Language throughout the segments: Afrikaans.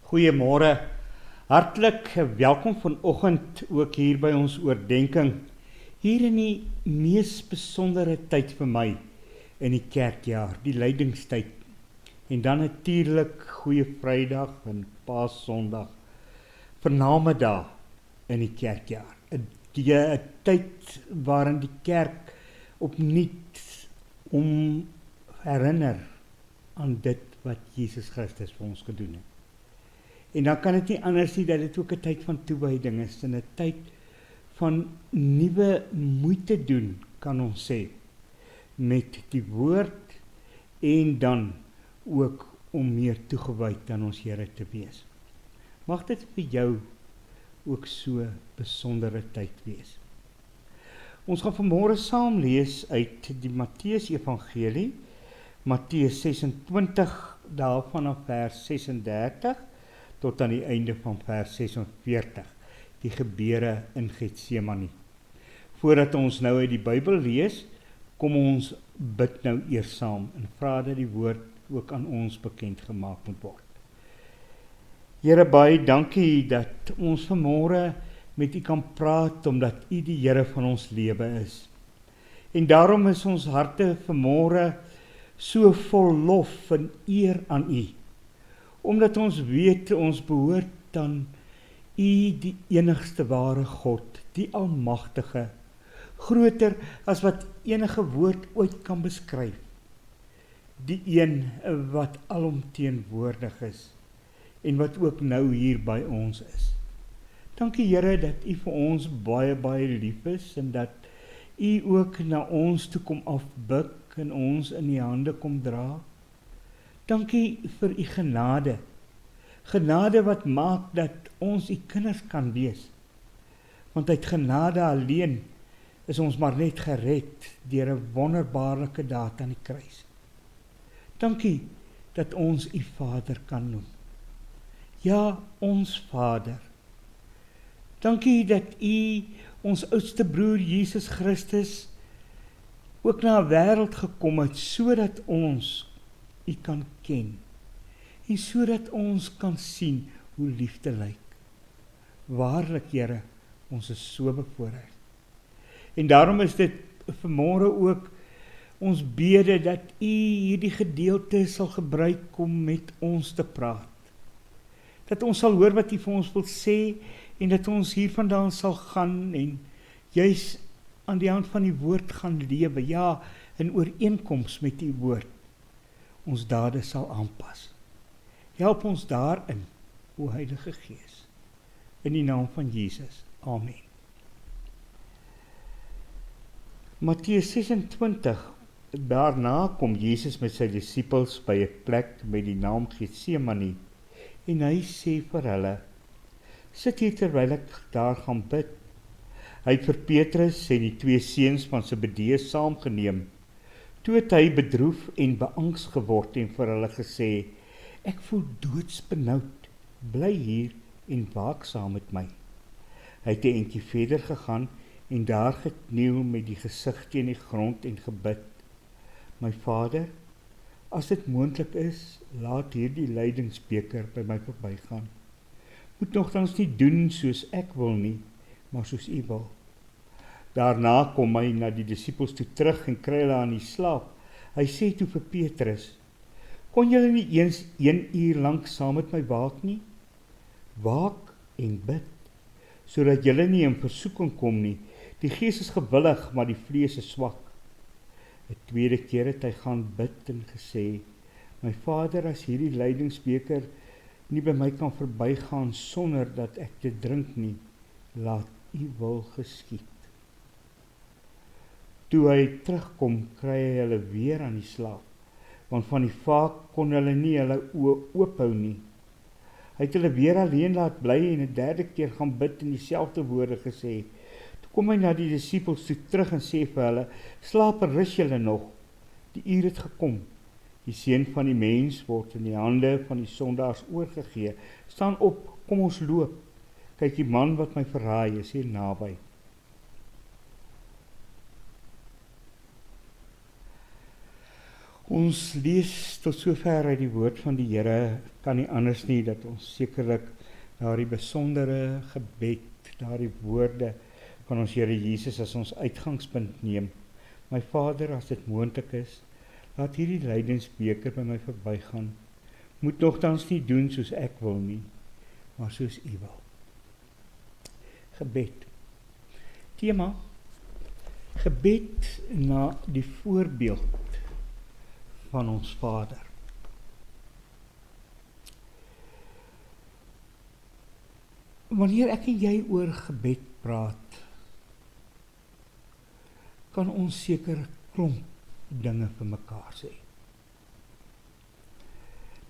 Goeiemôre, hartlik welkom vanoggend ook hier by ons oordenking. Hier in die mees besondere tyd vir my in die kerkjaar, die lydingstyd. En dan natuurlik Goeie Vrydag en Paasondag, vername dae in die kerkjaar. 'n tyd waarin die kerk opnuut om herinner aan dit wat Jesus Christus vir ons gedoen het. En dan kan dit nie anders nie dat dit ook 'n tyd van toewyding is en 'n tyd van nuwe moeite doen, kan ons sê, met die woord en dan ook om meer toegewyd aan ons Here te wees. Mag dit vir jou ook so besondere tyd wees. Ons gaan vanmôre saam lees uit die Matteus Evangelie, Matteus 26, daarvan af vers 36, tot aan die einde van vers 46, die gebeure in Getsemane. Voordat ons nou uit die Bybel lees, kom ons bid nou eers saam en vra dat die woord ook aan ons bekend gemaak moet word. Here, baie dankie dat ons vanmôre met U kan praat, omdat U die Here van ons lewe is. En daarom is ons harte vanmôre so vol lof en eer aan U, omdat ons weet ons behoort aan U, die enigste ware God, die Almagtige, groter as wat enige woord ooit kan beskryf, die een wat alomteenwoordig is en wat ook nou hier by ons is. Dankie Here dat U vir ons baie, baie lief is en dat U ook na ons toe kom afbuk en ons in U hande kom dra. Dankie vir U genade. Genade wat maak dat ons U kinders kan wees. Want uit genade alleen is ons maar net gered deur 'n wonderbaarlike daad aan die kruis. Dankie dat ons U Vader kan noem. Ja, ons Vader. Dankie dat U ons oudste broer Jesus Christus ook na 'n wêreld gekom het sodat ons U kan ken en sodat ons kan sien hoe liefde lyk. Waarlik Here, ons is so bevoorreg. En daarom is dit vanmôre ook ons bede dat U hierdie gedeelte sal gebruik om met ons te praat. Dat ons sal hoor wat U vir ons wil sê en dat ons hiervandaan sal gaan en juis aan die hand van die woord gaan lewe, ja, in ooreenkoms met die woord, ons dade sal aanpas. Help ons daarin, o Heilige Gees, in die naam van Jesus. Amen. Matteus 26, daarna kom Jesus met sy disippels by 'n plek met die naam Getsemane en hy sê vir hulle, sit hier terwyl ek daar gaan bid. Hy het vir Petrus en die 2 seuns van Zebedeus saamgeneem. Toe het hy bedroef en beangs geword en vir hulle gesê, ek voel doodsbenoud, bly hier en waak saam met my. Hy het 'n entjie verder gegaan en daar gekniel met die gesig teen die grond en gebid. My Vader, as dit moontlik is, laat hierdie lydingsbeker by my verbygaan. Moet nogtans nie doen soos ek wil nie, maar soos U wil. Daarna kom hy na die disippels toe terug en kry hulle aan die slaap. Hy sê toe vir Petrus, kon julle nie eens 1 uur lank saam met my waak nie? Waak en bid, sodat julle nie in versoeking kom nie. Die gees is gewillig, maar die vlees is swak. 'n tweede keer het hy gaan bid en gesê, my Vader, as hierdie lydingsbeker nie by my kan verbygaan sonder dat ek dit drink nie, laat U wil geskied. Toe hy terugkom, kry hy hulle weer aan die slaap, want van die vaak kon hulle nie hulle oë oophou nie. Hy het hulle weer alleen laat bly en 'n derde keer gaan bid en dieselfde woorde gesê. Toe kom hy na die disippels toe terug en sê vir hulle, slaap en rus julle nog, die uur het gekom. Die seun van die mens word in die hande van die sondaars oorgegee. Staan op, kom ons loop. Kyk, die man wat my verraai is hier naby. Ons lees tot sover uit die woord van die Here, kan nie anders nie dat ons sekerlik daardie besondere gebed, daardie woorde van ons Here Jesus as ons uitgangspunt neem. My Vader, as dit moontlik is, laat hierdie lydingsbeker by my verbygaan. Moet nogtans nie doen soos ek wil nie, maar soos U wil. Gebed. Tema: gebed na die voorbeeld van ons Vader. Wanneer ek en jy oor gebed praat, kan ons seker klomp dinge vir mekaar sê.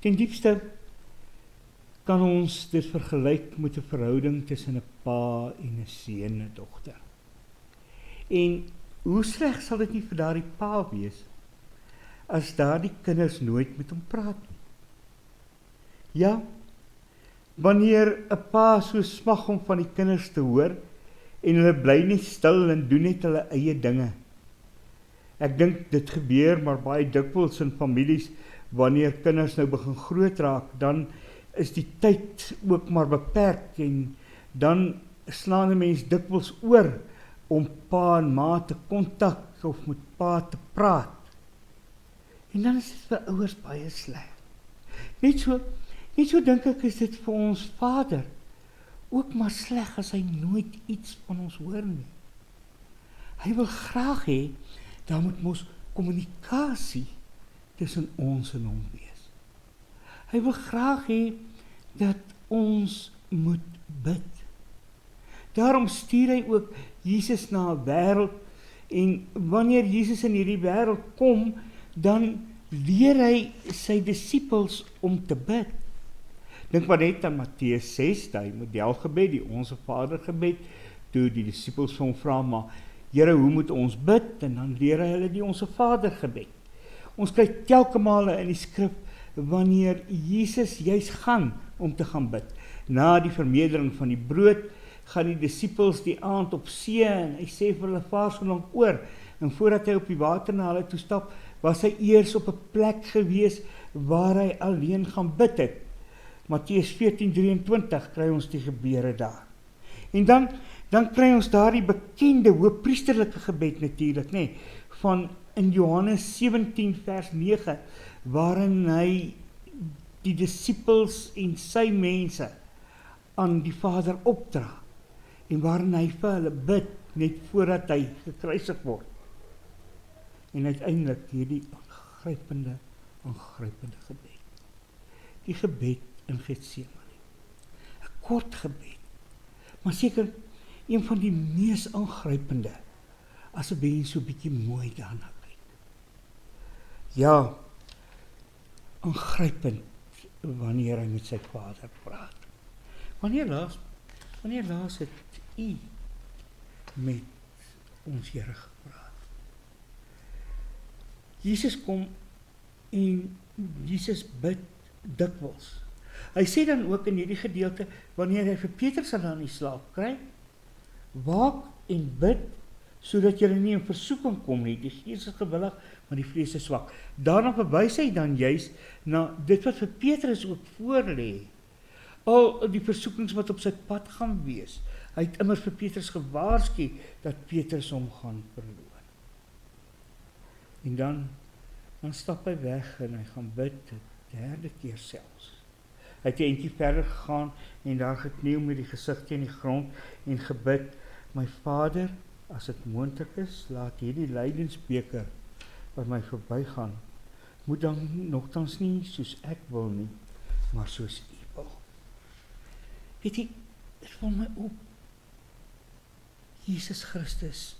Ten diepste kan ons dit vergelyk met 'n verhouding tussen 'n pa en 'n seun, 'n dogter. En hoe sleg sal dit nie vir daardie pa wees as daardie kinders nooit met hom praat nie. Ja, wanneer 'n pa so smag om van die kinders te hoor en hulle bly net stil en doen net hulle eie dinge. Ek dink dit gebeur maar baie dikwels in families wanneer kinders nou begin groot raak, dan is die tyd ook maar beperk en dan slaan 'n mens dikwels oor om pa en ma te kontak of met pa te praat. En dan is dit vir ouers baie sleg. Net so dink ek is dit vir ons Vader ook maar sleg as hy nooit iets van ons hoor nie. Hy wil graag hê, daar moet mos kommunikasie tussen ons en hom wees. Hy wil graag hê dat ons moet bid. Daarom stuur hy ook Jesus na 'n wêreld, en wanneer Jesus in hierdie wêreld kom, dan leer hy sy disippels om te bid. Dink maar net aan Matteus 6, die modelgebed, die Onse Vader gebed, toe die disippels van hom vra, maar Here, hoe moet ons bid? En dan leer hy hulle die Onse Vader gebed. Ons kry telke male in die skrif, wanneer Jesus juis gaan om te gaan bid. Na die vermeerdering van die brood, gaan die disippels die aand op see, en hy sê vir hulle, vaar so lank oor, en voordat hy op die water na hulle toe stap, was hy eers op 'n plek gewees, waar hy alleen gaan bid het. Matteus 14:23 kry ons die gebeure daar. En dan kry ons daar die bekende hoëpriesterlike gebed natuurlik, nê, van in Johannes 17 vers 9, waarin hy die disippels en sy mense aan die Vader opdra, en waarin hy vir hulle bid, net voordat hy gekruisig word. En uiteindelik hierdie aangrypende gebed. Die gebed in Getsemane. 'n Kort gebed, maar seker een van die mees aangrypende, as 'n mens so 'n bietjie mooi daarna kyk. Ja, aangrypend wanneer hy met sy Vader praat. Wanneer laas het u met ons Here gepraat? Jesus kom en Jesus bid dikwels. Hy sê dan ook in hierdie gedeelte, wanneer hy vir Petrus aan die slaap kry, waak en bid, sodat julle nie in versoeking kom nie. Die gees is gewillig, maar die vlees is swak. Daarna verwys hy dan juis na dit wat vir Petrus ook voorlê. Al die versoekings wat op sy pad gaan wees. Hy het immers vir Petrus gewaarsku dat Petrus hom gaan verloor. En dan stap hy weg en hy gaan bid, die 3de keer selfs. Hy het 'n entjie verder gegaan en daar gekniel met die gesig teen die grond en gebid, my Vader, as dit moontlik is, laat hierdie lydingsbeker wat my verbygaan, moet dan nogtans nie soos ek wil nie, maar soos U wil. Weet jy, dit val my op. Jesus Christus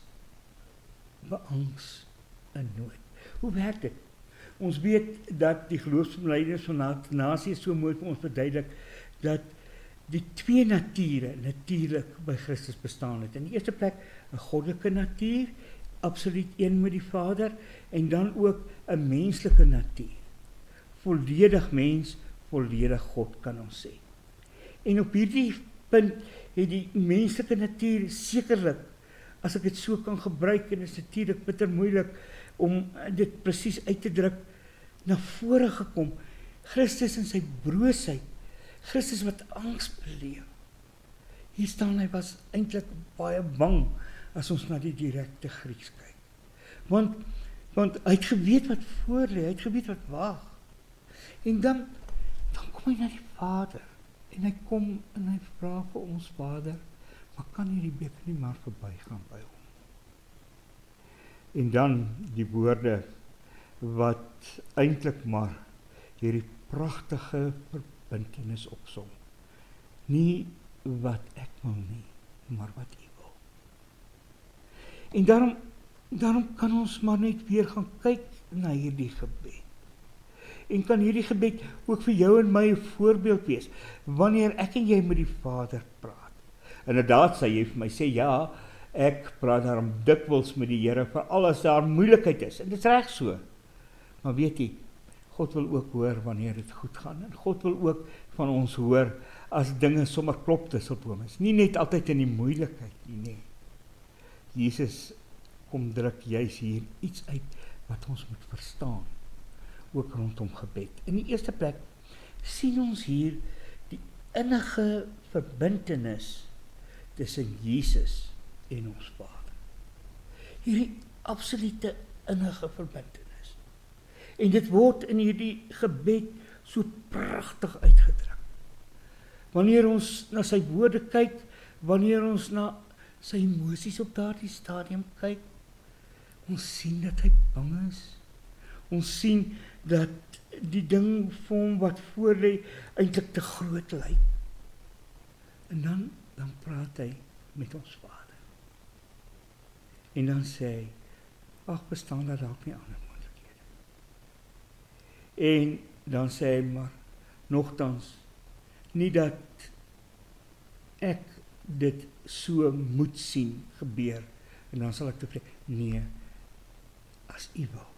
beangs in nood. Hoe werk dit? Ons weet dat die geloofsbelijdenis van Athanasius so mooi vir ons verduidelik, dat die twee nature natuurlik by Christus bestaan het. In die eerste plek 'n goddelike natuur, absoluut een met die Vader, en dan ook 'n menslike natuur. Volledig mens, volledig God, kan ons sê. En op hierdie punt het die menslike natuur sekerlik, as ek dit so kan gebruik, en dit is natuurlik bitter moeilik om dit presies uit te druk, na vore gekom. Christus in sy broosheid, Christus wat angs beleef. Hier staan hy was eintlik baie bang as ons na die direkte Grieks kyk. Want hy het geweet wat voor lê, hy het geweet wat wag. En dan kom hy na die Vader en hy kom en hy vra vir ons Vader, maar kan hierdie beker nie maar verbygaan by hom? En dan die woorde wat eintlik maar hierdie pragtige verbintenis opsom. Nie wat ek wil nie, maar wat U wil. En daarom kan ons maar net weer gaan kyk na hierdie gebed. En kan hierdie gebed ook vir jou en my 'n voorbeeld wees, wanneer ek en jy met die Vader praat. Inderdaad, sê jy vir my, sê ja, ek praat daarom dikwels met die Here, veral as daar moeilikheid is, en dit is reg so. Maar weet jy, God wil ook hoor wanneer dit goed gaan, en God wil ook van ons hoor as dinge sommer klop tusselbome is. Nie net altyd in die moeilikheid nie, nee. Jesus kom druk juis hier iets uit wat ons moet verstaan, ook rondom gebed. In die eerste plek sien ons hier die innige verbintenis tussen Jesus en ons Vader. Hierdie absolute innige verbintenis. En dit word in hierdie gebed so pragtig uitgedruk. Wanneer ons na sy woorde kyk, wanneer ons na sy emosies op daardie stadium kyk, ons sien dat hy bang is. Ons sien dat die ding vir hom wat voor lê eintlik te groot lyk. En dan praat hy met ons Vader. En dan sê hy, ag, bestaan daar dalk nie ander moontlikhede. En dan sê hy maar, nogtans, nie dat ek dit so moet sien gebeur, en dan sal ek tevrede, nee, as U wil.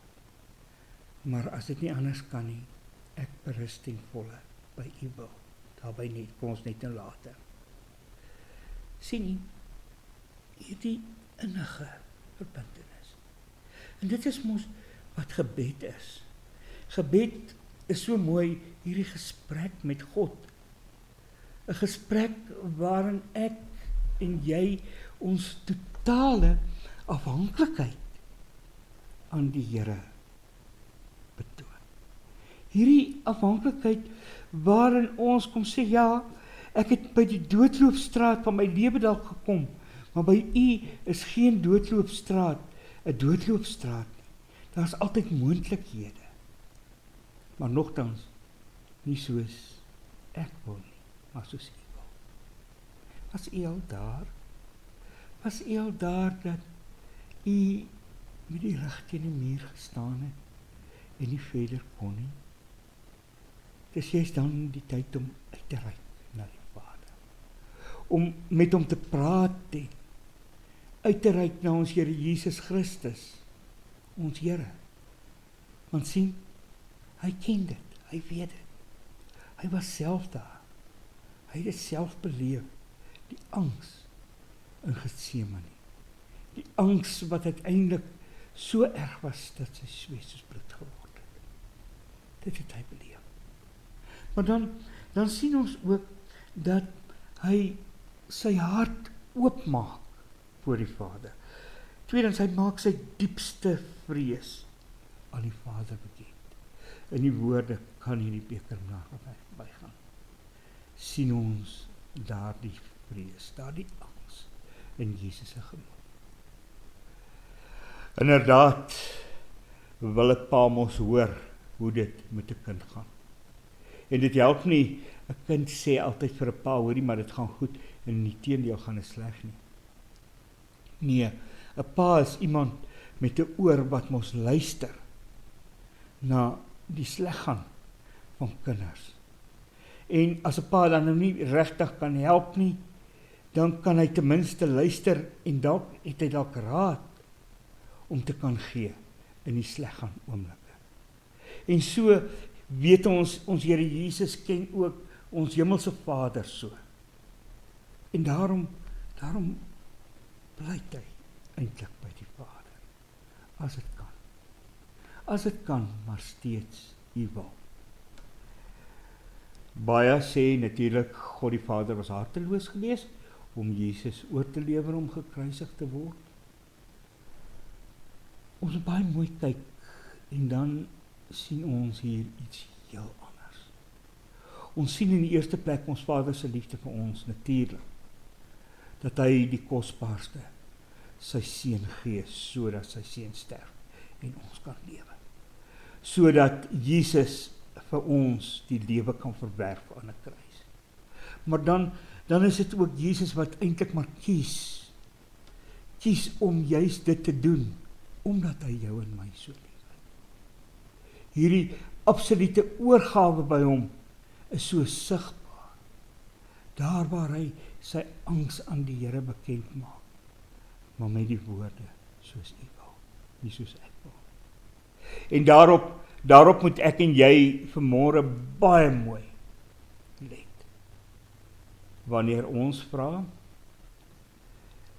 Maar as dit nie anders kan nie, ek berus ten volle by U wil. Daarby net, kom ons net nou later. Sien jy, hierdie innige verbintenis. En dit is mos wat gebed is. Gebed is so mooi, hierdie gesprek met God. 'n Gesprek waarin ek en jy ons totale afhanklikheid aan die Here betoon. Hierdie afhanklikheid waarin ons kom sê, ja, ek het by die doodloopstraat van my lewe dalk gekom, maar by U is geen doodloopstraat 'n doodloopstraat nie. Daar is altyd moontlikhede. Maar nogtans, nie soos ek wil nie, maar soos U wil. Was U al daar? Was U al daar dat U met die rug teen die muur gestaan het en nie verder kon nie? Dis juist dan die tyd om uit te reik na die Vader. Om met hom te praat en uit te reik na ons Here Jesus Christus, ons Here. Want sien, hy ken dit, hy weet dit. Hy was self daar. Hy het dit self beleef, die angs in Getsemane. Die angs wat uiteindelik so erg was dat sy sweet soos bloed geword het. Dit het hy beleef. Maar dan sien ons ook dat hy sy hart oopmaak voor die Vader. Tweedens, hy maak sy diepste vrees aan die Vader bekend. In die woorde, kan hierdie beker bygaan. Sien ons daardie vrees, daardie angs in Jesus se gemoed. Inderdaad, wil 'n pa mos hoor hoe dit met 'n kind gaan. En dit help nie, 'n kind sê altyd vir 'n pa, hoorie, maar dit gaan goed, en in die teendeel gaan dit sleg nie. Nee, 'n pa is iemand met 'n oor wat mos luister na die sleggaan van kinders. En as 'n pa dan nou nie regtig kan help nie, dan kan hy ten minste luister en dalk het hy dalk raad om te kan gee in die sleggaan oomblikke. En so weet ons Here Jesus ken ook ons hemelse Vader so. En daarom pleit hy eintlik by die Vader, as dit kan. As dit kan, maar steeds u wil. Baie sê natuurlik God die Vader was harteloos geweest om Jesus oor te lewer om gekruisig te word. Ons moet baie mooi kyk en dan sien ons hier iets heel anders. Ons sien in die eerste plek ons Vader se liefde vir ons natuurlik. Dat hy die kosbaarste, sy seun gee, sodat sy seun sterf en ons kan lewe. Sodat Jesus vir ons die lewe kan verwerf aan 'n kruis. Maar dan is dit ook Jesus wat eintlik maar kies om juist dit te doen, omdat hy jou en my so lief het. Hierdie absolute oorgawe by hom is so sigbaar. Daar waar hy sy angs aan die Here bekend maak, maar met die woorde, soos u wil, nie soos ek wil. En daarop moet ek en jy vanmôre baie mooi let. Wanneer ons vra,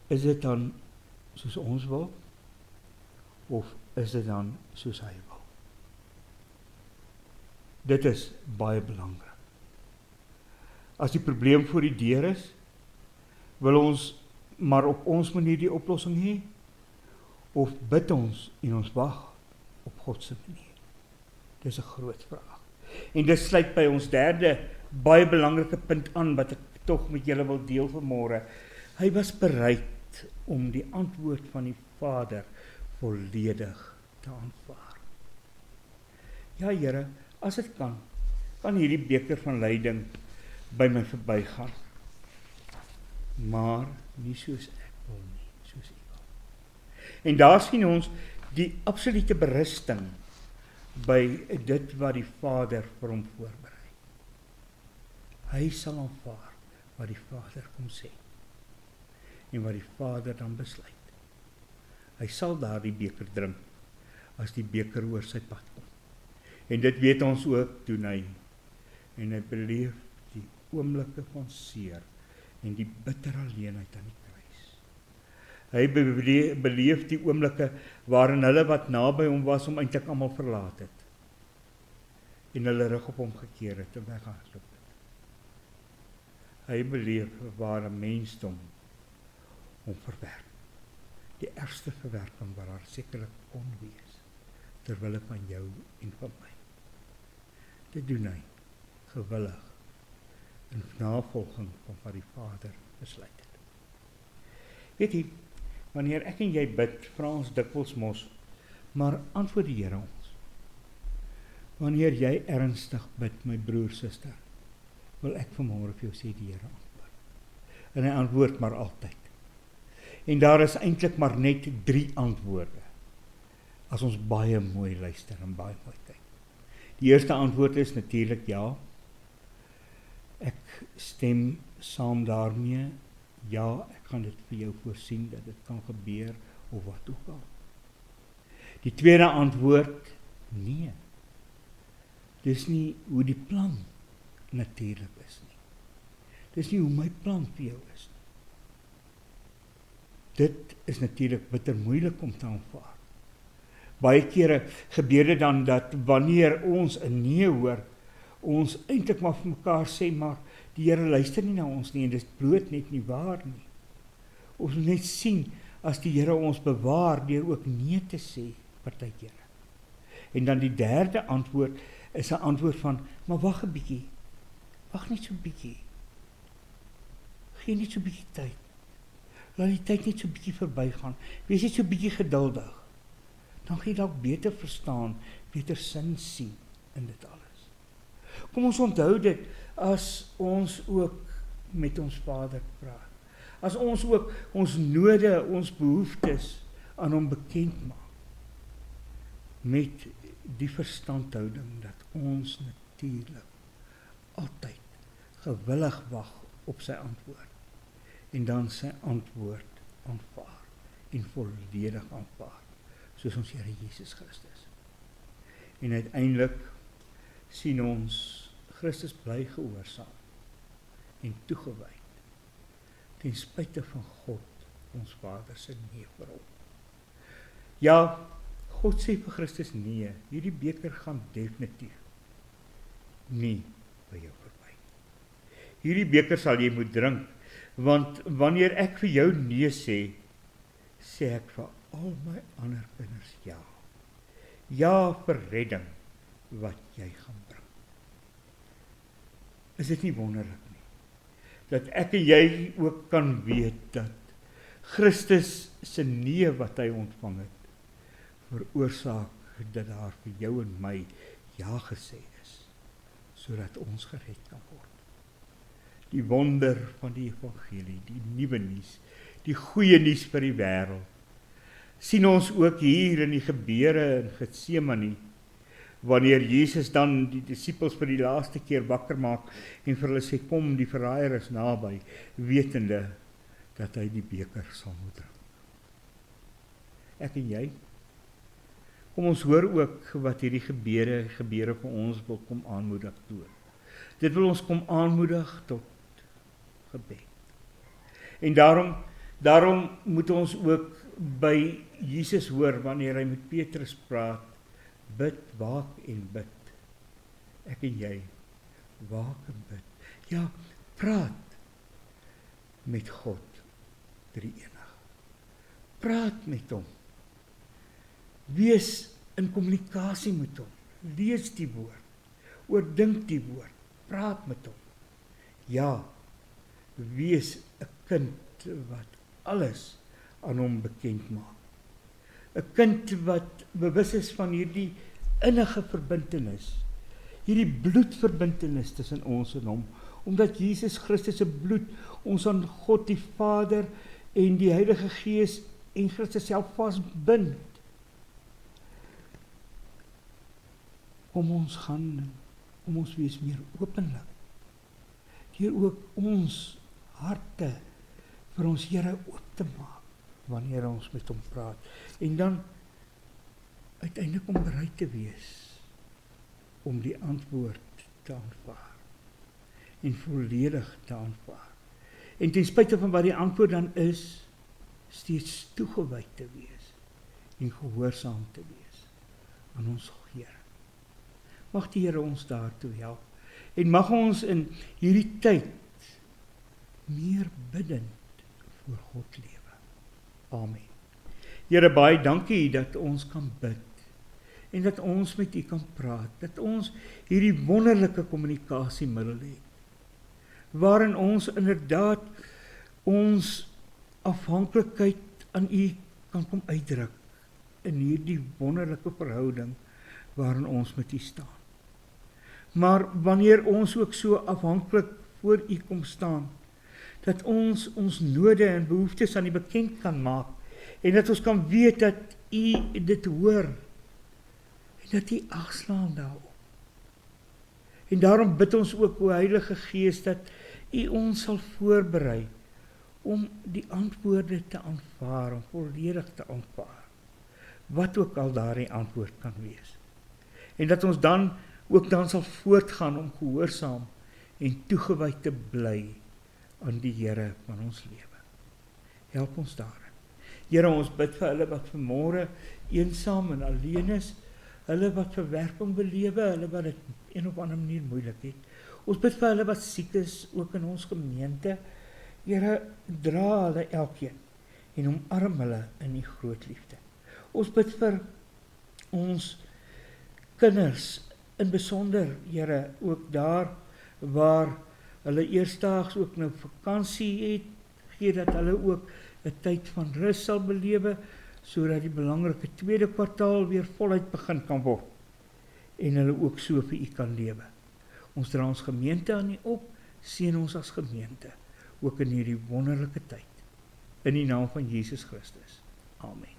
is dit dan soos ons wil, of is dit dan soos hy wil? Dit is baie belangrik. As die probleem voor die deur is, wil ons maar op ons manier die oplossing hê, of bid ons en ons wag op God se manier? Dis 'n groot vraag. En dit sluit by ons derde baie belangrike punt aan wat ek tog met julle wil deel vanmôre. Hy was bereid om die antwoord van die Vader volledig te aanvaar. Ja, Here, as dit kan hierdie beker van lyding by my verbygaan. Maar nie soos ek wil nie, soos u wil. En daar sien ons die absolute berusting by dit wat die Vader vir hom voorberei. Hy sal aanvaar wat die Vader kom sê en wat die Vader dan besluit. Hy sal daardie beker drink as die beker oor sy pad kom. En dit weet ons ook doen hy. En hy beleef die oomblikke van seer en die bitter alleenheid aan die kruis. Hy beleef die oomblikke waarin hulle wat naby hom was om eintlik almal verlaat het. En hulle rug op hom gekeer het en weggehardloop het. Hy beleef waar 'n mensdom hom verwerp. Die ergste verwerping wat daar sekerlik kon wees, terwille van jou en van my. Dit doen hy gewillig in navolging van wat die Vader besluit het. Weet jy, wanneer ek en jy bid, vra ons dikwels mos, maar antwoord die Here ons. Wanneer jy ernstig bid, my broer, suster, wil ek vanmôre vir jou sê die Here antwoord. En hy antwoord maar altyd. En daar is eintlik maar net 3 antwoorde, as ons baie mooi luister en baie mooi kyk. Die eerste antwoord is natuurlik ja. Ek stem saam daarmee. Ja, ek gaan dit vir jou voorsien dat dit kan gebeur of wat ook al. Die tweede antwoord, nee. Dis nie hoe die plan natuurlik is nie. Dis nie hoe my plan vir jou is nie. Dit is natuurlik bitter moeilik om te aanvaar. Baie kere gebeur dit dan dat wanneer ons 'n nee hoor, ons eintlik maar vir mekaar sê, maar die Here luister nie na ons nie en dit is bloot net nie waar nie. Ons moet net sien as die Here ons bewaar deur ook nee te sê partykeer. En dan die derde antwoord is 'n antwoord van, maar wag 'n bietjie. Wag net so 'n bietjie. Gee net so 'n bietjie tyd. Laat die tyd net so 'n bietjie verbygaan. Wees net so 'n bietjie geduldig. Dan gaan jy dalk beter verstaan, beter sin sien in dit alles. Kom ons onthou dit as ons ook met ons Vader praat. As ons ook ons node, ons behoeftes aan hom bekend maak. Met die verstandhouding dat ons natuurlik altyd gewillig wag op sy antwoord. En dan sy antwoord aanvaar en volledig aanvaar, soos ons Here Jesus Christus. En uiteindelik sien ons Christus bly gehoorsaam en toegewyd ten spyte van God, ons Vader se nee vir hom. Ja, God sê vir Christus nee, hierdie beker gaan definitief nie by jou verby. Hierdie beker sal jy moet drink, want wanneer ek vir jou nee sê, sê ek vir al my ander kinders ja. Ja vir redding wat jy gaan bring. Is dit nie wonderlik nie? Dat ek en jy ook kan weet dat Christus se nee wat hy ontvang het, veroorsaak dat daar vir jou en my ja gesê is, sodat ons gered kan word. Die wonder van die evangelie, die nuwe nuus, die goeie nuus vir die wêreld, sien ons ook hier in die gebeure in Getsemane, wanneer Jesus dan die disippels vir die laaste keer wakker maak en vir hulle sê, kom, die verraaier is naby, wetende dat hy die beker sal moet drink. Ek en jy, kom ons hoor ook wat hierdie gebeure vir ons wil kom aanmoedig toe. Dit wil ons kom aanmoedig tot gebed. En daarom moet ons ook by Jesus hoor, wanneer hy met Petrus praat, bid, waak en bid. Ek en jy, waak en bid. Ja, praat met God, drie enig. Praat met hom. Wees in kommunikasie met hom. Lees die woord. Oordink die woord. Praat met hom. Ja, wees 'n kind wat alles aan hom bekend maak. 'n kind wat bewus is van hierdie innige verbintenis, hierdie bloedverbintenis tussen ons en hom, omdat Jesus Christus se bloed ons aan God die Vader en die Heilige Gees en Christus self vasbind. Kom ons gaan, om ons wees meer openlik, deur ook ons harte vir ons Here oop te maak, wanneer ons met hom praat, en dan uiteindelik om bereid te wees, om die antwoord te aanvaar, en volledig te aanvaar, en ten spyte van wat die antwoord dan is, steeds toegewyd te wees, en gehoorsaam te wees, aan ons Here. Mag die Here ons daartoe help, en mag ons in hierdie tyd, meer biddend voor God lewe. Amen. Here, baie dankie dat ons kan bid, en dat ons met U kan praat, dat ons hierdie wonderlike kommunikasiemiddel het, waarin ons inderdaad ons afhanklikheid aan U kan kom uitdruk, in hierdie wonderlike verhouding, waarin ons met U staan. Maar wanneer ons ook so afhanklik voor U kom staan, dat ons node en behoeftes aan U bekend kan maak, en dat ons kan weet dat U dit hoor, en dat U agslaan daarop. En daarom bid ons ook, o Heilige Gees, dat U ons sal voorberei, om die antwoorde te aanvaar, om volledig te aanvaar, wat ook al daardie antwoord kan wees. En dat ons dan sal voortgaan om gehoorsaam en toegewyd te bly aan die Here van ons lewe. Help ons daarin. Here, ons bid vir hulle wat vanmôre eensaam en alleen is, hulle wat verwerping belewe, hulle wat dit een of ander manier moeilik het. Ons bid vir hulle wat siek is, ook in ons gemeente. Here, dra hulle elkeen en omarm hulle in U groot liefde. Ons bid vir ons kinders, in besonder, Here, ook daar waar hulle eerstdaags ook nou vakansie het, gee dat hulle ook 'n tyd van rus sal belewe, sodat die belangrike tweede kwartaal weer voluit begin kan word, en hulle ook so vir U kan lewe. Ons dra ons gemeente aan U op, seën ons as gemeente, ook in hierdie wonderlike tyd, in die naam van Jesus Christus. Amen.